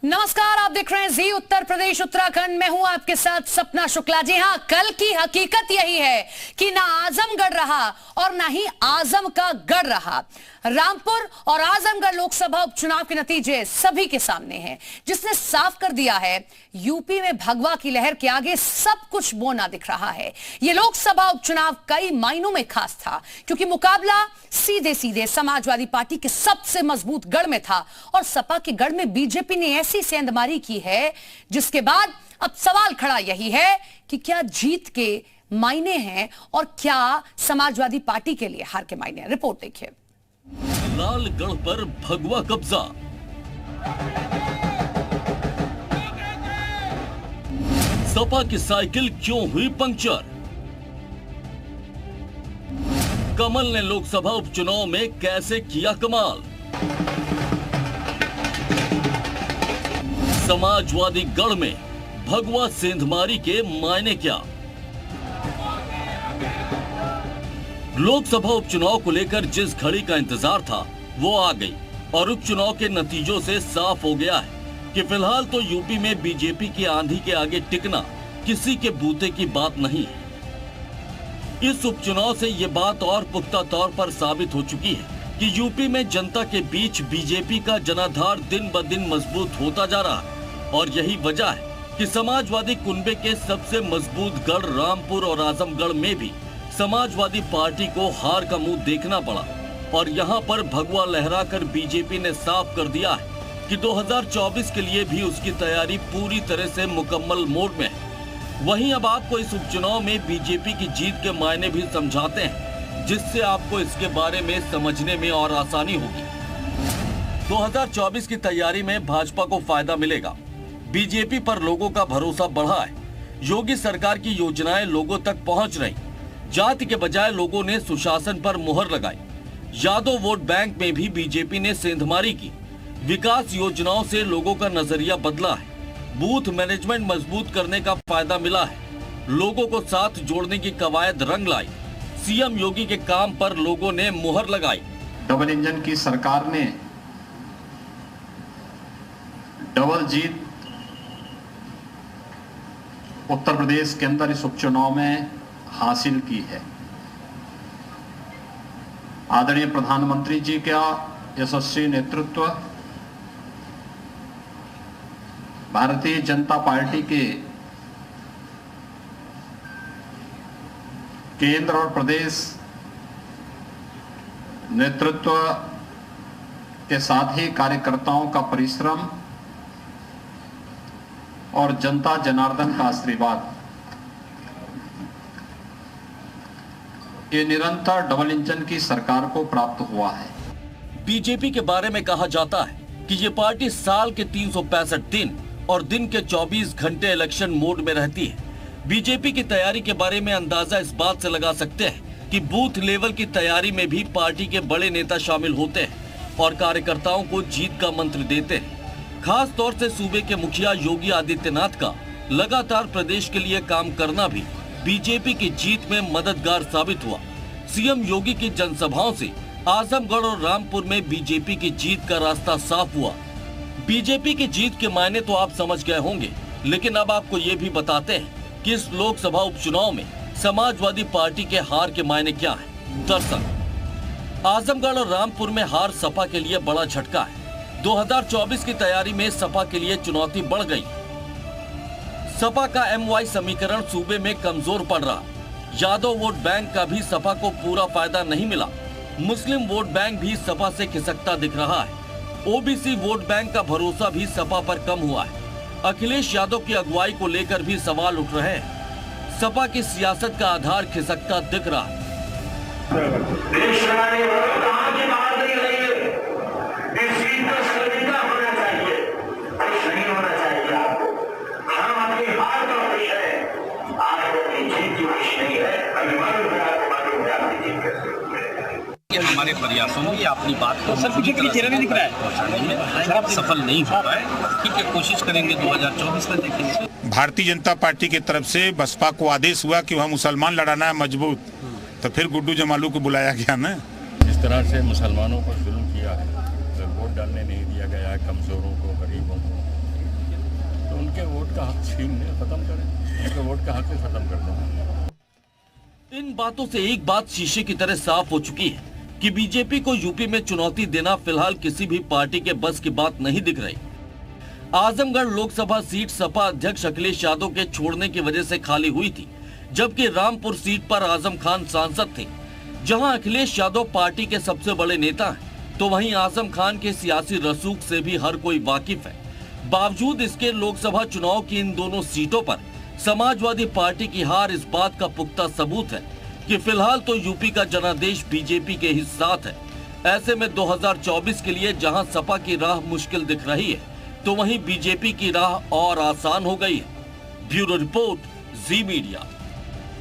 नमस्कार, आप देख रहे हैं जी उत्तर प्रदेश उत्तराखंड में हूं आपके साथ सपना शुक्ला। जी हां, कल की हकीकत यही है कि ना आजमगढ़ रहा और ना ही आजम का गढ़ रहा। रामपुर और आजमगढ़ लोकसभा उपचुनाव के नतीजे सभी के सामने हैं, जिसने साफ कर दिया है यूपी में भगवा की लहर के आगे सब कुछ बोना दिख रहा है। यह लोकसभा उपचुनाव कई मायनों में खास था, क्योंकि मुकाबला सीधे सीधे समाजवादी पार्टी के सबसे मजबूत गढ़ में था और सपा के गढ़ में बीजेपी ने ऐसी सेंधमारी की है, जिसके बाद अब सवाल खड़ा यही है कि क्या जीत के मायने हैं और क्या समाजवादी पार्टी के लिए हार के मायने हैं। रिपोर्ट देखिए। लालगढ़ पर भगवा कब्जा, सपा की साइकिल क्यों हुई पंक्चर? कमल ने लोकसभा उपचुनाव में कैसे किया कमाल? समाजवादी गढ़ में भगवा सेंधमारी के मायने क्या? लोकसभा उपचुनाव को लेकर जिस घड़ी का इंतजार था वो आ गई और उपचुनाव के नतीजों से साफ हो गया है कि फिलहाल तो यूपी में बीजेपी की आंधी के आगे टिकना किसी के बूते की बात नहीं है। इस उपचुनाव से ये बात और पुख्ता तौर पर साबित हो चुकी है कि यूपी में जनता के बीच बीजेपी का जनाधार दिन ब दिन मजबूत होता जा रहा है और यही वजह है कि समाजवादी कुनबे के सबसे मजबूत गढ़ रामपुर और आजमगढ़ में भी समाजवादी पार्टी को हार का मुंह देखना पड़ा और यहां पर भगवा लहराकर बीजेपी ने साफ कर दिया है कि 2024 के लिए भी उसकी तैयारी पूरी तरह से मुकम्मल मोड में है। वहीं अब आपको इस उपचुनाव में बीजेपी की जीत के मायने भी समझाते हैं, जिससे आपको इसके बारे में समझने में और आसानी होगी। 2024 की तैयारी में भाजपा को फायदा मिलेगा। बीजेपी पर लोगों का भरोसा बढ़ा है। योगी सरकार की योजनाएं लोगों तक पहुंच रही। जाति के बजाय लोगों ने सुशासन पर मुहर लगाई। यादव वोट बैंक में भी बीजेपी ने सेंधमारी की। विकास योजनाओं से लोगों का नजरिया बदला है। बूथ मैनेजमेंट मजबूत करने का फायदा मिला है। लोगों को साथ जोड़ने की कवायद रंग लाई। सीएम योगी के काम पर लोगों ने मुहर लगाई। डबल इंजन की सरकार ने डबल जीत उत्तर प्रदेश के अंदर इस उपचुनाव में हासिल की है। आदरणीय प्रधानमंत्री जी का यशस्वी नेतृत्व, भारतीय जनता पार्टी के केंद्र और प्रदेश नेतृत्व के साथ ही कार्यकर्ताओं का परिश्रम और जनता जनार्दन का आशीर्वाद, ये निरंतर डबल इंजन की सरकार को प्राप्त हुआ है। बीजेपी के बारे में कहा जाता है कि ये पार्टी साल के 365 दिन और दिन के 24 घंटे इलेक्शन मोड में रहती है। बीजेपी की तैयारी के बारे में अंदाजा इस बात से लगा सकते हैं कि बूथ लेवल की तैयारी में भी पार्टी के बड़े नेता शामिल होते हैं और कार्यकर्ताओं को जीत का मंत्र देते हैं। खास तौर से सूबे के मुखिया योगी आदित्यनाथ का लगातार प्रदेश के लिए काम करना भी बीजेपी की जीत में मददगार साबित हुआ। सीएम योगी की जनसभाओं से आजमगढ़ और रामपुर में बीजेपी की जीत का रास्ता साफ हुआ। बीजेपी की जीत के मायने तो आप समझ गए होंगे, लेकिन अब आपको ये भी बताते हैं कि इस लोकसभा उपचुनाव में समाजवादी पार्टी के हार के मायने क्या हैं। दरअसल आजमगढ़ और रामपुर में हार सपा के लिए बड़ा झटका है। 2024 की तैयारी में सपा के लिए चुनौती बढ़ गई। सपा का MY समीकरण सूबे में कमजोर पड़ रहा। यादव वोट बैंक का भी सपा को पूरा फायदा नहीं मिला। मुस्लिम वोट बैंक भी सपा से खिसकता दिख रहा है। OBC वोट बैंक का भरोसा भी सपा पर कम हुआ है। अखिलेश यादव की अगुवाई को लेकर भी सवाल उठ रहे हैं। सपा की सियासत का आधार खिसकता दिख रहा है। हमारे प्रयासों में अपनी बात को चेहरा नहीं दिख रहा है, सफल नहीं हो रहा है। ठीक है, कोशिश करेंगे 2024 में देखेंगे। भारतीय जनता पार्टी की तरफ से बसपा को आदेश हुआ कि वह मुसलमान लड़ाना है मजबूत, तो फिर गुड्डू जमालू को बुलाया गया ना। जिस तरह से मुसलमानों को जुल्म किया है, वोट डालने नहीं दिया गया है, कमजोरों को, गरीबों को, का हक छीन ले, खत्म करें, उनके वोट का हक खत्म कर दें। इन बातों से एक बात शीशे की तरह साफ हो चुकी है कि बीजेपी को यूपी में चुनौती देना फिलहाल किसी भी पार्टी के बस की बात नहीं दिख रही। आजमगढ़ लोकसभा सीट सपा अध्यक्ष अखिलेश यादव के छोड़ने की वजह से खाली हुई थी, जबकि रामपुर सीट पर आजम खान सांसद थे। जहां अखिलेश यादव पार्टी के सबसे बड़े नेता हैं, तो वहीं आजम खान के सियासी रसूख से भी हर कोई वाकिफ है। बावजूद इसके लोकसभा चुनाव की इन दोनों सीटों पर समाजवादी पार्टी की हार इस बात का पुख्ता सबूत है कि फिलहाल तो यूपी का जनादेश बीजेपी के ही साथ है। ऐसे में 2024 के लिए जहां सपा की राह मुश्किल दिख रही है, तो वहीं बीजेपी की राह और आसान हो गई है। ब्यूरो रिपोर्ट, जी मीडिया।